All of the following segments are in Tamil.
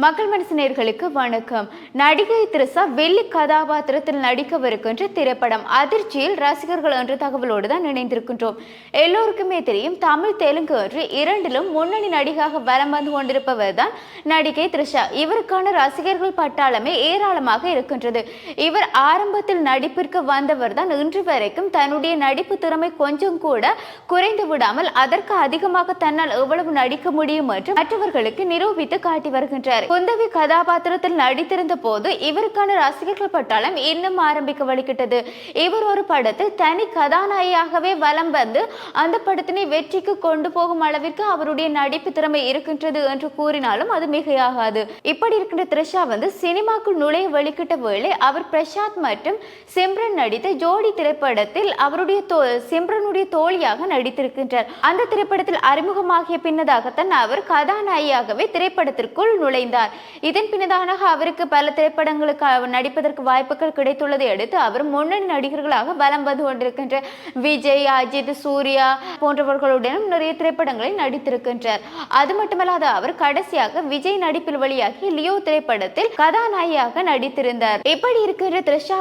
மக்கள் மனசு நேயர்களுக்கு வணக்கம். நடிகை த்ரிஷா வெள்ளி கதாபாத்திரத்தில் நடிக்கவிருக்கின்ற திரைப்படம் அதிர்ச்சியில் ரசிகர்கள் என்ற தகவலோடு தான் இணைந்திருக்கின்றோம். எல்லோருக்குமே தெரியும், தமிழ் தெலுங்கு என்று இரண்டிலும் முன்னணி நடிகையாக வலம் வந்து கொண்டிருப்பவர் தான் நடிகை த்ரிஷா. இவருக்கான ரசிகர்கள் பட்டாளமே ஏராளமாக இருக்கின்றது. இவர் ஆரம்பத்தில் நடிப்பிற்கு வந்தவர் தான் இன்று வரைக்கும் தன்னுடைய நடிப்பு திறமை கொஞ்சம் கூட குறைந்து விடாமல் அதற்கு அதிகமாக தன்னால் எவ்வளவு நடிக்க முடியும் என்று மற்றவர்களுக்கு நிரூபித்து காட்டி வருகின்றார். குந்தவி கதாபாத்திரத்தில் நடித்திருந்த போது இவருக்கான ரசிகர்கள் பட்டாளம் இன்னும் ஆரம்பிக்க வலிக்கிட்டது. இவர் ஒரு படத்தில் தனி கதாநாயகியாகவே வலம் வந்து அந்த படத்தினை வெற்றிக்கு கொண்டு போகும் அளவிற்கு அவருடைய நடிப்பு திறமை இருக்கின்றது என்று கூறினாலும் அது மிகையாகாது. இப்படி இருக்கின்ற த்ரிஷா சினிமாக்குள் நுழைய வலிக்கிட்ட வேளை அவர் பிரசாத் மற்றும் சிம்ரன் நடித்த ஜோடி திரைப்படத்தில் அவருடைய சிம்ரனுடைய தோழியாக நடித்திருக்கின்றார். அந்த திரைப்படத்தில் அறிமுகமாகிய பின்னதாகத்தான் அவர் கதாநாயகியாகவே திரைப்படத்திற்குள் நுழைந்தார். இதன் பின்னதாக அவருக்கு பல திரைப்படங்களுக்கு நடிப்பதற்கு வாய்ப்புகள் கிடைத்துள்ளதை அடுத்து அவர் முன்னணி நடிகர்களாக வலம் வந்து கொண்டிருக்கின்ற விஜய், அஜித், சூர்யா போன்றவர்களுடனும் நிறைய திரைப்படங்களில் நடித்திருக்கின்றார். அது மட்டுமல்லாது அவர் கடைசியாக விஜய் நடிப்பில் வெளியாகி லியோ திரைப்படத்தில் கதாநாயகியாக நடித்திருந்தார். இப்படி இருக்கின்ற த்ரிஷா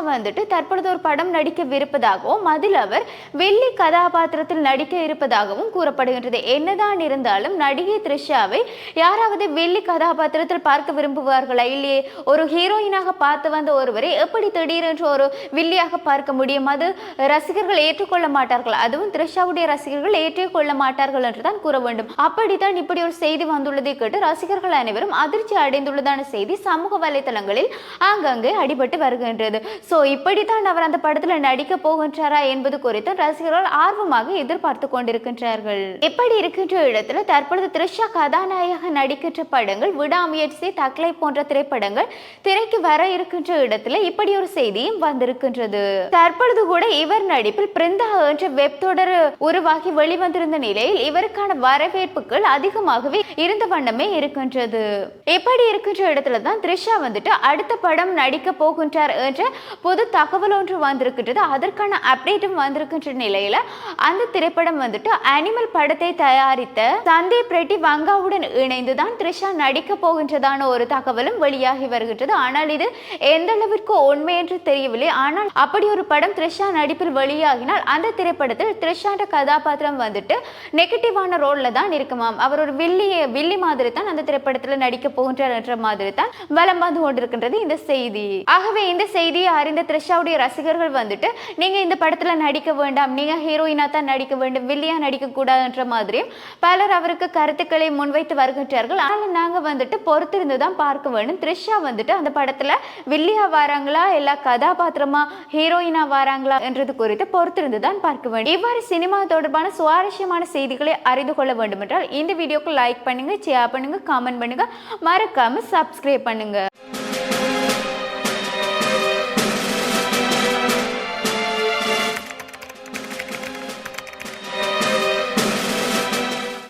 தற்பொழுது ஒரு படம் நடிக்கவிருப்பதாகவும் அதில் அவர் வெள்ளி கதாபாத்திரத்தில் நடிக்க இருப்பதாகவும் கூறப்படுகின்றது. என்னதான் இருந்தாலும் நடிகை த்ரிஷாவை யாராவது வெள்ளி கதாபாத்திரத்தில் பார்க்க விரும்புவார்களா? இல்லையே. ஒரு ஹீரோயினாக பார்த்து வந்த ஒருவரை எப்படி திடீரென்று ஒரு வில்லியாக பார்க்க முடியும்? அது ரசிகர்கள் ஏற்றுக்கொள்ள மாட்டார்கள். அதுவும் த்ரிஷாவுடைய ரசிகர்கள் ஏற்றுக்கொள்ள மாட்டார்கள் என்றுதான் கூற வேண்டும். அப்படித்தான் இப்படி ஒரு செய்தி வந்துள்ளதை கேட்டு ரசிகர்கள் அனைவரும் அதிர்ச்சி அடைந்துள்ளதான செய்தி சமூக வலைதளங்களில் ஆங்காங்கே அடிபட்டு வருகின்றது. சோ இப்படித்தான் அவர் அந்த படத்தில் நடிக்க போகின்றாரா என்பது குறித்து ரசிகர்கள் ஆர்வமாக எதிர்பார்த்து கொண்டிருக்கின்றார்கள். எப்படி இருக்கின்ற இடத்துல தற்பொழுது த்ரிஷா கதாநாயக நடிக்கின்ற படங்கள் விடாமுயற்சி, தக்லை போன்ற திரைப்படங்கள் திரைக்கு வர இருக்கின்ற இடத்துல இப்படி ஒரு செய்தியும் வந்திருக்கின்றது. தற்பொழுது கூட இவர் நடிப்பில் பிருந்தா என்ற வெப் தொடர் உருவாகி வெளிவந்திருந்த நிலையில் இவருக்கான வரவேற்புகள் அதிகமாகவே இருந்த வண்ணமே இருக்கின்றது. எப்படி இருக்கின்ற இடத்துல தான் த்ரிஷா அடுத்த படம் நடிக்க போகின்றார் என்ற பொது தகவல் ஒன்று வந்திருக்கின்றது. அதற்கான அப்டேட்டும் வந்திருக்கின்ற நிலையில அந்த திரைப்படம் அனிமல் படத்தை தயாரித்த சந்தீப் ரெட்டி வங்காவுடன் இணைந்துதான் த்ரிஷா நடிக்க போகின்றதான ஒரு தகவலும் வெளியாகி வருகின்றது. ஆனால் இது எந்த அளவிற்கு உண்மை என்று தெரியவில்லை. ஆனால் அப்படி ஒரு படம் த்ரிஷா நடிப்பில் வெளியாகினால் அந்த திரைப்படத்தில் த்ரிஷாண்ட கதாபாத்திரம் நெகட்டிவான ரோல்ல தான் இருக்குமாம். அவர் ஒரு வில்லி மாதிரி தான் அந்த திரைப்படத்தில் நடிக்க போகின்றார் என்ற மாதிரி தான் வலம் வந்து கொண்டிருக்கின்றது இந்த செய்தி. ஆகவே இந்த செய்தியை அறிந்த த்ரிஷாவுடைய ரசிகர்கள் நீங்க இந்த படத்துல நடிக்க வேண்டாம், நீங்க ஹீரோயினா தான் நடிக்க வேண்டும், வில்லியா நடிக்க கூடாது என்ற மாதிரியும் பலர் அவருக்கு கருத்துக்களை முன்வைத்து வருகின்றார்கள். ஆனால் நாங்க பொறுத்திருந்து தான் பார்க்க வேண்டும். த்ரிஷா அந்த படத்துல வில்லியா வராங்களா எல்லா கதாபாத்திரமா ஹீரோயினா வராங்களா என்றது குறித்து பொறுத்திருந்து தான் பார்க்க வேண்டும். இவ்வாறு சினிமா தொடர்பான சுவாரஸ்யமான செய்திகளை அறிந்து கொள்ள வேண்டும் என்றால் இந்த வீடியோக்கு லைக் பண்ணுங்க, ஷேர் பண்ணுங்க, கமெண்ட் பண்ணுங்க, மறக்காம சப்ஸ்கிரைப் பண்ணுங்க.